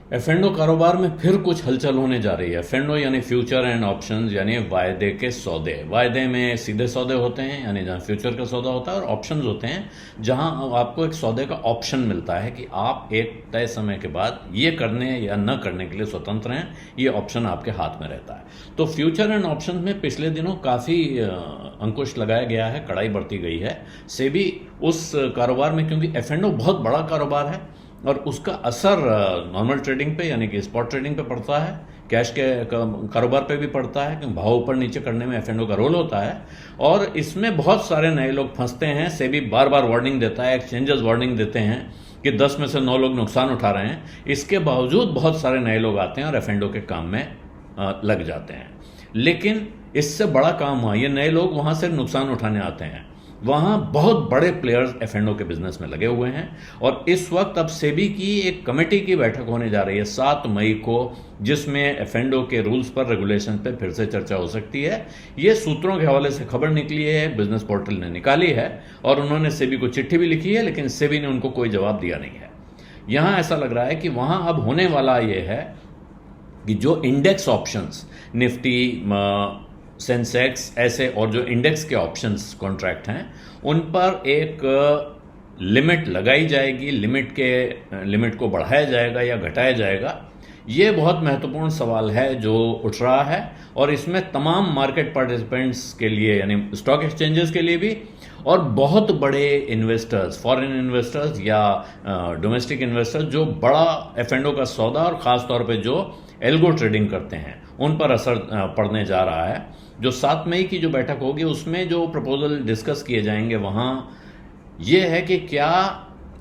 F&O कारोबार में फिर कुछ हलचल होने जा रही है। एफ&ओ यानी फ्यूचर एंड ऑप्शंस, यानी वायदे के सौदे। वायदे में सीधे सौदे होते हैं, यानी जहां फ्यूचर का सौदा होता है, और ऑप्शंस होते हैं जहां आपको एक सौदे का ऑप्शन मिलता है कि आप एक तय समय के बाद ये करने या न करने के लिए स्वतंत्र हैं। ये ऑप्शन आपके हाथ में रहता है। तो फ्यूचर एंड ऑप्शंस में पिछले दिनों काफ़ी अंकुश लगाया गया है, कड़ाई बरती गई है। सेबी उस कारोबार में, क्योंकि एफ&ओ बहुत बड़ा कारोबार है और उसका असर नॉर्मल ट्रेडिंग पे यानी कि स्पॉट ट्रेडिंग पे पड़ता है, कैश के कारोबार पे भी पड़ता है, क्योंकि भाव ऊपर नीचे करने में एफ&ओ का रोल होता है। और इसमें बहुत सारे नए लोग फंसते हैं। सेबी बार बार वार्निंग देता है, एक्सचेंजेस वार्निंग देते हैं कि 10 में से 9 लोग नुकसान उठा रहे हैं। इसके बावजूद बहुत सारे नए लोग आते हैं और एफ&ओ के काम में लग जाते हैं। लेकिन इससे बड़ा काम हुआ, ये नए लोग वहां से नुकसान उठाने आते हैं, वहां बहुत बड़े प्लेयर्स एफ&ओ के बिजनेस में लगे हुए हैं। और इस वक्त अब सेबी की एक कमेटी की बैठक होने जा रही है 7 मई को, जिसमें एफ&ओ के रूल्स पर, रेगुलेशन पे फिर से चर्चा हो सकती है। ये सूत्रों के हवाले से खबर निकली है, बिजनेस पोर्टल ने निकाली है, और उन्होंने सेबी को चिट्ठी भी लिखी है, लेकिन सेबी ने उनको कोई जवाब दिया नहीं है। यहां ऐसा लग रहा है कि वहां अब होने वाला यह है कि जो इंडेक्स ऑप्शंस, निफ्टी, सेंसेक्स, ऐसे और जो इंडेक्स के ऑप्शंस कॉन्ट्रैक्ट हैं, उन पर एक लिमिट लगाई जाएगी। लिमिट को बढ़ाया जाएगा या घटाया जाएगा। ये बहुत महत्वपूर्ण सवाल है जो उठ रहा है, और इसमें तमाम मार्केट पार्टिसिपेंट्स के लिए, यानी स्टॉक एक्सचेंजेस के लिए भी, और बहुत बड़े इन्वेस्टर्स, फॉरेन इन्वेस्टर्स या डोमेस्टिक इन्वेस्टर्स जो बड़ा एफ&ओ का सौदा और ख़ास तौर पे जो एल्गो ट्रेडिंग करते हैं, उन पर असर पड़ने जा रहा है। जो 7 मई की जो बैठक होगी, उसमें जो प्रपोजल डिस्कस किए जाएंगे, वहाँ ये है कि क्या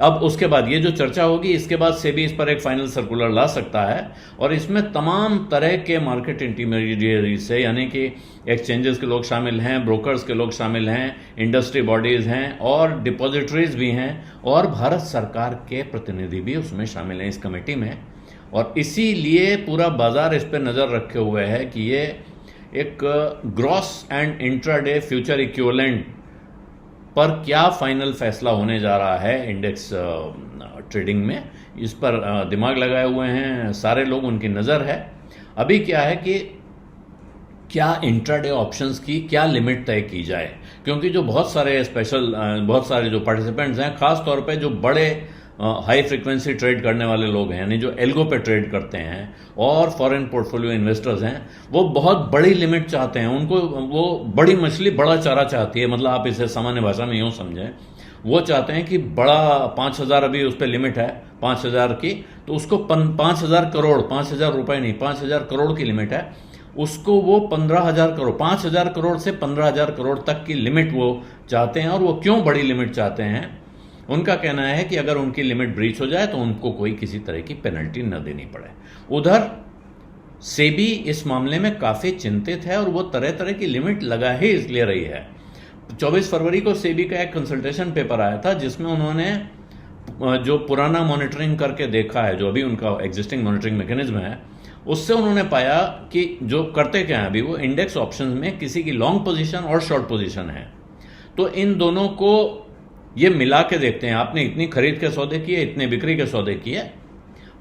अब उसके बाद ये जो चर्चा होगी, इसके बाद सेबी इस पर एक फाइनल सर्कुलर ला सकता है, और इसमें तमाम तरह के मार्केट इंटरमीडिएरी से, यानी कि एक्सचेंजेस के लोग शामिल हैं, ब्रोकर्स के लोग शामिल हैं, इंडस्ट्री बॉडीज हैं, और डिपॉजिटरीज भी हैं, और भारत सरकार के प्रतिनिधि भी उसमें शामिल हैं इस कमेटी में। और इसीलिए पूरा बाजार इस पर नज़र रखे हुए है कि ये एक gross and intraday future equivalent पर क्या फाइनल फैसला होने जा रहा है इंडेक्स ट्रेडिंग में, इस पर दिमाग लगाए हुए हैं सारे लोग, उनकी नज़र है। अभी क्या है कि क्या इंट्राडे ऑप्शंस की क्या लिमिट तय की जाए, क्योंकि जो बहुत सारे जो पार्टिसिपेंट्स हैं, खास तौर पे जो बड़े हाई फ्रीक्वेंसी ट्रेड करने वाले लोग हैं, यानी जो एल्गो पे ट्रेड करते हैं, और फॉरेन पोर्टफोलियो इन्वेस्टर्स हैं, वो बहुत बड़ी लिमिट चाहते हैं। उनको वो बड़ी मछली बड़ा चारा चाहती है, मतलब आप इसे सामान्य भाषा में यूँ समझें, वो चाहते हैं कि बड़ा 5,000 अभी उस पर लिमिट है 5,000 की, तो उसको 5,000 करोड़, 5,000 रुपए नहीं, 5,000 करोड़ की लिमिट है, उसको वो 15,000 करोड़, 5,000 करोड़ से 15,000 करोड़ तक की लिमिट वो चाहते हैं। और वो क्यों बड़ी लिमिट चाहते हैं? उनका कहना है कि अगर उनकी लिमिट ब्रीच हो जाए तो उनको कोई किसी तरह की पेनल्टी न देनी पड़े। उधर सेबी इस मामले में काफ़ी चिंतित है, और वो तरह तरह की लिमिट लगा ही इसलिए रही है। 24 फरवरी को सेबी का एक कंसल्टेशन पेपर आया था, जिसमें उन्होंने जो पुराना मॉनिटरिंग करके देखा है, जो अभी उनका एग्जिस्टिंग मॉनिटरिंग मैकेनिज्म है, उससे उन्होंने पाया कि जो करते क्या है अभी, वो इंडेक्स ऑप्शंस में किसी की लॉन्ग पोजीशन और शॉर्ट पोजीशन है, तो इन दोनों को ये मिला के देखते हैं। आपने इतनी खरीद के सौदे किए, इतने बिक्री के सौदे किए,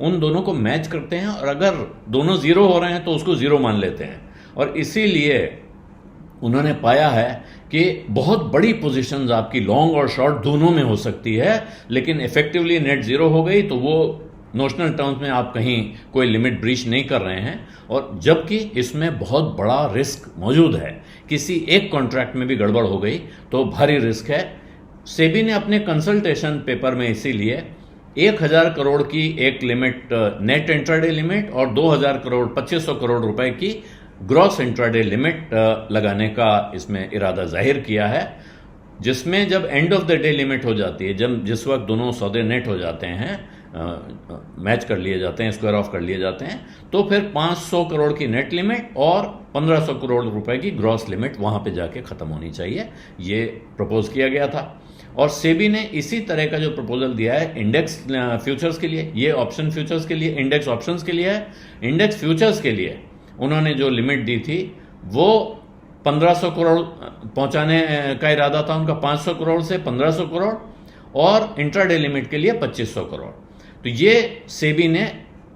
उन दोनों को मैच करते हैं, और अगर दोनों जीरो हो रहे हैं तो उसको जीरो मान लेते हैं। और इसीलिए उन्होंने पाया है कि बहुत बड़ी पोजीशंस आपकी लॉन्ग और शॉर्ट दोनों में हो सकती है, लेकिन इफेक्टिवली नेट जीरो हो गई तो वो नोशनल टर्म्स में आप कहीं कोई लिमिट ब्रीच नहीं कर रहे हैं। और जबकि इसमें बहुत बड़ा रिस्क मौजूद है, किसी एक कॉन्ट्रैक्ट में भी गड़बड़ हो गई तो भारी रिस्क है। सेबी ने अपने कंसल्टेशन पेपर में इसीलिए 1,000 करोड़ की एक लिमिट, नेट इंट्राडे लिमिट, और 2,000 करोड़, 2,500 करोड़ रुपए की ग्रॉस इंट्राडे लिमिट लगाने का इसमें इरादा जाहिर किया है, जिसमें जब end of the day limit हो जाती है, जिस वक्त दोनों सौदे नेट हो जाते हैं, मैच कर लिए जाते हैं, स्क्वायर ऑफ कर लिए जाते हैं, तो फिर 500 करोड़ की नेट लिमिट और 1,500 करोड़ रुपए की ग्रॉस लिमिट वहां पे जाके खत्म होनी चाहिए। ये प्रपोज किया गया था, और सेबी ने इसी तरह का जो प्रपोजल दिया है इंडेक्स फ्यूचर्स के लिए, ये ऑप्शन फ्यूचर्स के लिए, इंडेक्स ऑप्शंस के लिए है। इंडेक्स फ्यूचर्स के लिए उन्होंने जो लिमिट दी थी वो 1,500 करोड़ पहुंचाने का इरादा था उनका, 500 करोड़ से 1,500 करोड़, और इंट्राडे लिमिट के लिए 2,500 करोड़। तो ये सेबी ने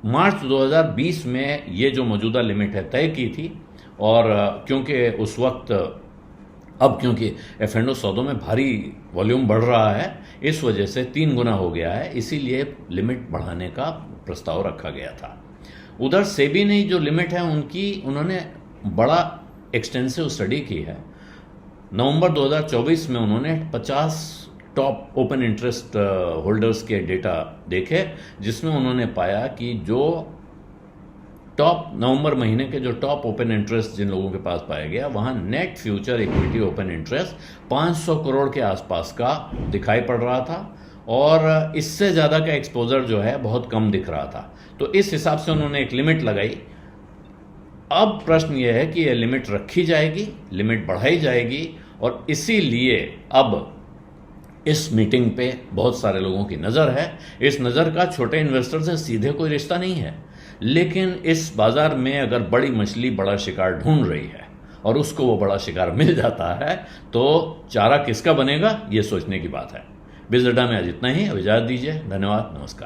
मार्च 2020 में ये जो मौजूदा लिमिट है तय की थी, और क्योंकि उस वक्त अब क्योंकि एफ&ओ सौदों में भारी वॉल्यूम बढ़ रहा है, इस वजह से 3 गुना हो गया है, इसीलिए लिमिट बढ़ाने का प्रस्ताव रखा गया था। उधर सेबी ने जो लिमिट है उन्होंने बड़ा एक्सटेंसिव स्टडी की है। नवंबर 2024 में उन्होंने 50 टॉप ओपन इंटरेस्ट होल्डर्स के डेटा देखे, जिसमें उन्होंने पाया कि जो टॉप नवंबर महीने के जो टॉप ओपन इंटरेस्ट जिन लोगों के पास पाया गया, वहां net future equity open interest 500 crore के आसपास का दिखाई पड़ रहा था, और इससे ज़्यादा का एक्सपोजर जो है बहुत कम दिख रहा था। तो इस हिसाब से उन्होंने एक लिमिट लगाई। अब प्रश्न यह है कि यह लिमिट रखी जाएगी, लिमिट बढ़ाई जाएगी, और इसीलिए अब इस मीटिंग पे बहुत सारे लोगों की नज़र है। इस नज़र का छोटे इन्वेस्टर से सीधे कोई रिश्ता नहीं है, लेकिन इस बाजार में अगर बड़ी मछली बड़ा शिकार ढूंढ रही है और उसको वो बड़ा शिकार मिल जाता है, तो चारा किसका बनेगा, ये सोचने की बात है। बिजनेस अड्डा में आज इतना ही। अब इजाज़त दीजिए। धन्यवाद, नमस्कार।